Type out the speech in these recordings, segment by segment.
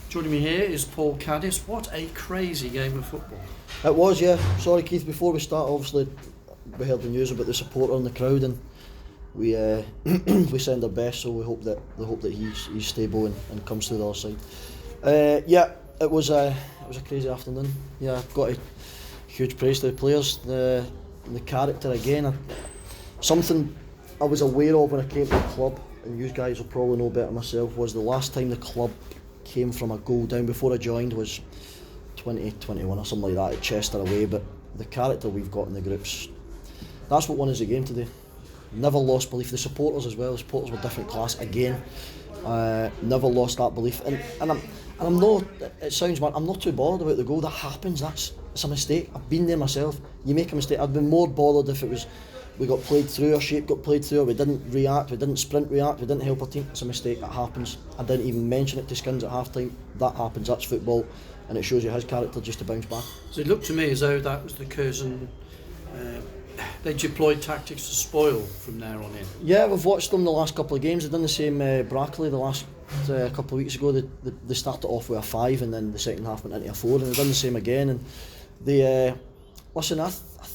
Joining me here is Paul Caddis. What a crazy game of football. It was, yeah. Sorry, Keith, before we start, obviously we heard the news about the supporter in the crowd, and we we send our best, so we hope that he's stable and comes through the other side. Yeah, it was a crazy afternoon. Yeah, I've got a huge praise to the players, the character again. Something I was aware of when I came to the club, and you guys will probably know better myself, was the last time the club came from a goal down before I joined was 2021 or something like that at Chester away. But the character we've got in the groups, that's what won us the game today. Never lost belief. The supporters as well. The supporters were different class again. Never lost that belief. And I'm not. It sounds bad. I'm not too bothered about the goal. That happens. It's a mistake. I've been there myself. You make a mistake. I'd been more bothered if it was we got played through, our shape got played through, or we didn't react, we didn't sprint react, we didn't help our team. It's a mistake. It happens. I didn't even mention it to Skins at half time. That happens. That's football, and it shows you his character just to bounce back. So it looked to me as though that was the Curzon. They deployed tactics to spoil from there on in. Yeah, we've watched them the last couple of games. They've done the same. Brackley the last couple of weeks ago. They started off with a 5, and then the second half went into a 4, and they've done the same again. And they listen. I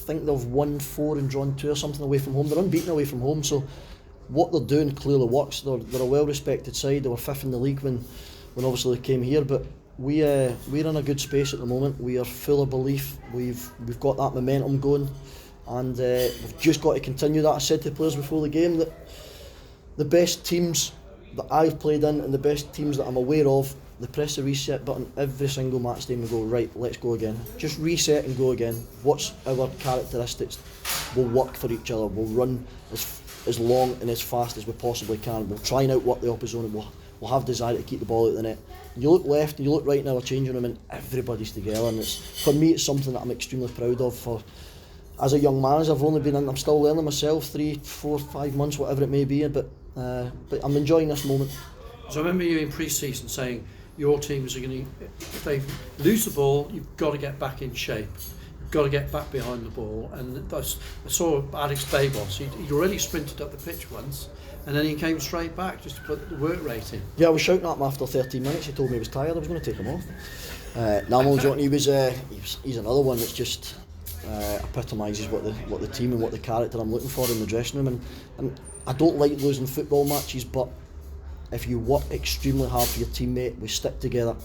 think they've won 4 and drawn 2 or something away from home. They're unbeaten away from home. So what they're doing clearly works. They're a well-respected side. They were 5th in the league when obviously they came here, but we're in a good space at the moment. We are full of belief. We've got that momentum going. And we've just got to continue that. I said to the players before the game that the best teams that I've played in and the best teams that I'm aware of, they press the reset button every single match day and we go, right, let's go again. Just reset and go again. What's our characteristics? We'll work for each other. We'll run as long and as fast as we possibly can. We'll try and outwork the opposition. We'll have desire to keep the ball out of the net. You look left and you look right in our changing room and everybody's together. And for me, it's something that I'm extremely proud of. As a young manager, I've only been in, I'm still learning myself, 3, 4, 5 months, whatever it may be, but I'm enjoying this moment. So I remember you in pre-season saying your teams are going to, if they lose the ball, you've got to get back in shape. You've got to get back behind the ball. And I saw Alex Babos, he'd already sprinted up the pitch once, and then he came straight back just to put the work rate in. Yeah, I was shouting at him after 13 minutes, he told me he was tired, I was going to take him off. No, I'm only joking, he's another one that's just epitomises what the team and what the character I'm looking for in the dressing room, and I don't like losing football matches, but if you work extremely hard for your teammate, we stick together.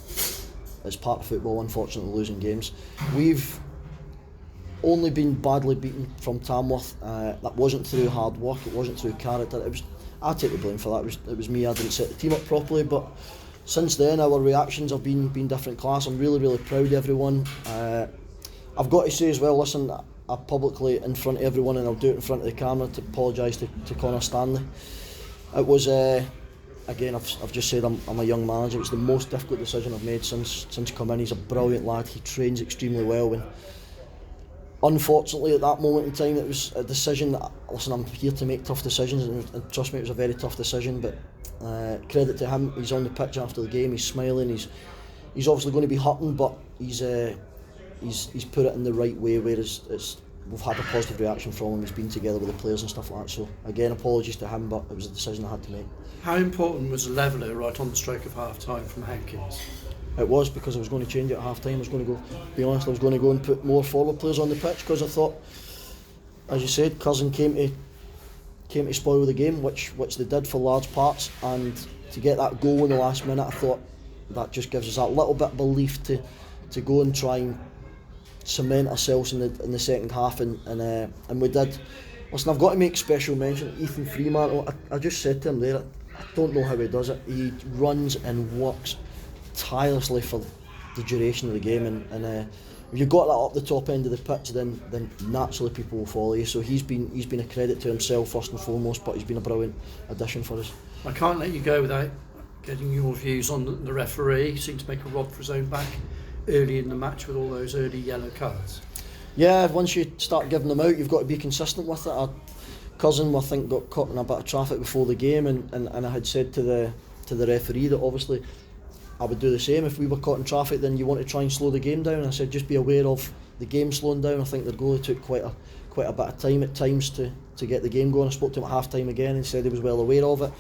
It's part of football, unfortunately, losing games. We've only been badly beaten from Tamworth. That wasn't through hard work, it wasn't through character. I take the blame for that. It was me. I didn't set the team up properly, but since then our reactions have been different class. I'm really proud of everyone. I've got to say as well, listen, I publicly in front of everyone, and I'll do it in front of the camera, to apologise to Connor Stanley. It was, again, I've just said I'm a young manager. It was the most difficult decision I've made since come in. He's a brilliant lad, he trains extremely well, and unfortunately at that moment in time it was a decision that, listen, I'm here to make tough decisions, and trust me, it was a very tough decision, but credit to him, he's on the pitch after the game, he's smiling, he's obviously going to be hurting, but he's put it in the right way, whereas we've had a positive reaction from him. He's been together with the players and stuff like that. So again, apologies to him, but it was a decision I had to make. How important was the leveller right on the stroke of half time from Hankins? It was, because I was going to change it at half time. I was going to go, be honest, I was going to go and put more forward players on the pitch, because I thought, as you said, Curzon came to spoil the game, which they did for large parts, and to get that goal in the last minute, I thought that just gives us that little bit of belief to go and try and cement ourselves in the second half, and we did. Listen, I've got to make special mention Ethan Freeman. I just said to him there, I don't know how he does it. He runs and works tirelessly for the duration of the game, and if you've got that up the top end of the pitch, then naturally people will follow you. So he's been a credit to himself first and foremost, but he's been a brilliant addition for us. I can't let you go without getting your views on the referee. He seemed to make a rod for his own back early in the match with all those early yellow cards. Yeah, once you start giving them out, you've got to be consistent with it. Our cousin, I think, got caught in a bit of traffic before the game, and I had said to the referee that obviously I would do the same. If we were caught in traffic, then you want to try and slow the game down. I said just be aware of the game slowing down. I think their goalie took quite a bit of time at times to get the game going. I spoke to him at half time again and said he was well aware of it.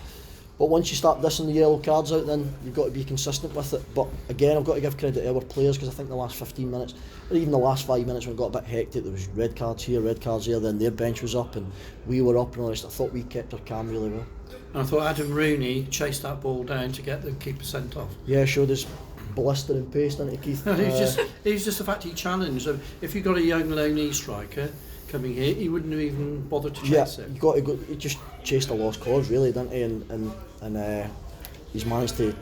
But once you start dissing the yellow cards out, then you've got to be consistent with it. But again, I've got to give credit to our players, because I think the last 15 minutes, or even the last 5 minutes when it got a bit hectic, there was red cards here, red cards there, then their bench was up and we were up and all the rest. I thought we kept our calm really well. And I thought Adam Rooney chased that ball down to get the keeper sent off. Yeah, showed his blistering pace, didn't he, Keith? It was just the fact he challenged. So if you've got a young low-knee striker coming here, he wouldn't have even bothered to chase it. You got to go. He just chased a lost cause, really, didn't he? And he's managed to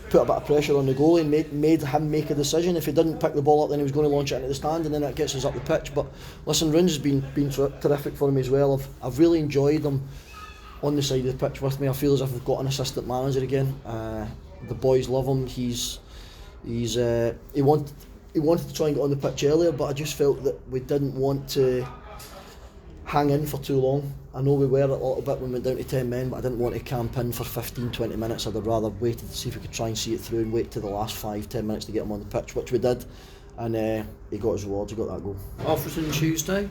put a bit of pressure on the goalie and made him make a decision. If he didn't pick the ball up, then he was going to launch it into the stand, and then that gets us up the pitch. But listen, Runs has been terrific for him as well. I've really enjoyed him on the side of the pitch with me. I feel as if we've got an assistant manager again. The boys love him. He wanted to try and get on the pitch earlier, but I just felt that we didn't want to hang in for too long. I know we were a little bit when we went down to 10 men, but I didn't want to camp in for 15-20 minutes. I'd have rather waited to see if we could try and see it through and wait to the last 5-10 minutes to get him on the pitch, which we did, and he got his rewards. He got that goal. Hereford on Tuesday.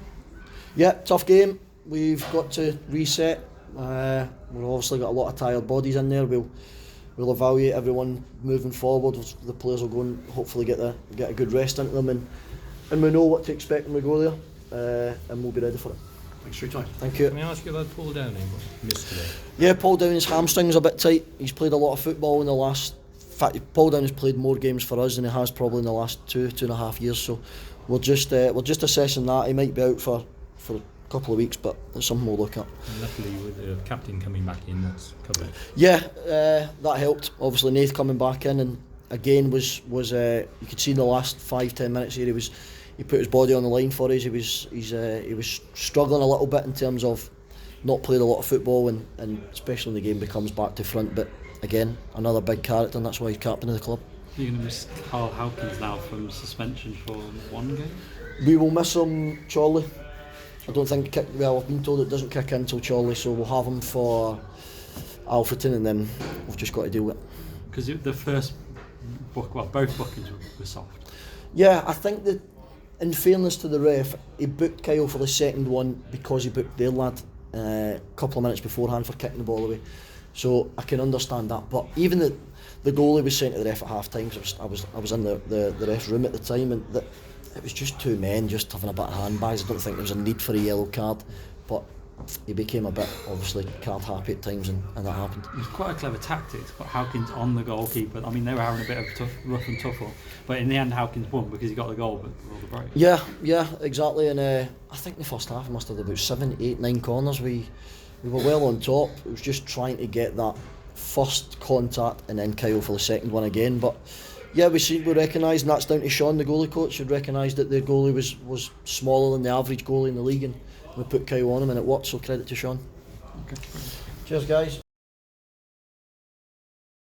Yeah, tough game. We've got to reset. We've obviously got a lot of tired bodies in there. We'll evaluate everyone moving forward. The players will go and hopefully get a good rest into them, and we know what to expect when we go there, and we'll be ready for it. Thanks for your time. Thank you. Can I ask you about Paul Downing? What missed today? Yeah, Paul Downing's hamstring's a bit tight. He's played a lot of football in the last. In fact, Paul Downing's played more games for us than he has probably in the last 2.5 years. So we're just assessing that. He might be out for a couple of weeks, but it's something we'll look at. And luckily, with the captain coming back in, that's covered. Yeah, that helped. Obviously, Nath coming back in, and again was you could see in the last 5-10 minutes here he put his body on the line for us. He was struggling a little bit in terms of not playing a lot of football, and especially when the game becomes back to front. But again, another big character, and that's why he's captain of the club. You're going to miss Carl Hawkins now from suspension for one game? We will miss him, Charlie. I don't think I've been told it doesn't kick in till Charlie, so we'll have him for Alfreton, and then we've just got to deal with it. Because the first both bookings were soft. Yeah, I think that in fairness to the ref, he booked Kyle for the second one because he booked their lad a couple of minutes beforehand for kicking the ball away. So I can understand that. But even the goalie was saying to the ref at half time, I was in the ref room at the time, and it was just two men just having a bit of handbags. I don't think there was a need for a yellow card, but he became a bit obviously card happy at times, and that happened. It was quite a clever tactic to put Hawkins on the goalkeeper. I mean, they were having a bit of rough and tuffle, but in the end Hawkins won because he got the goal but with all the break. Yeah, exactly. And I think the first half we must have had about 7, 8, 9 corners. We were well on top. It was just trying to get that first contact and then Kyle for the second one again. But yeah, we recognise, and that's down to Sean, the goalie coach, who recognised that the goalie was smaller than the average goalie in the league, and we put Kyle on him and it worked, so credit to Sean. Okay. Cheers guys.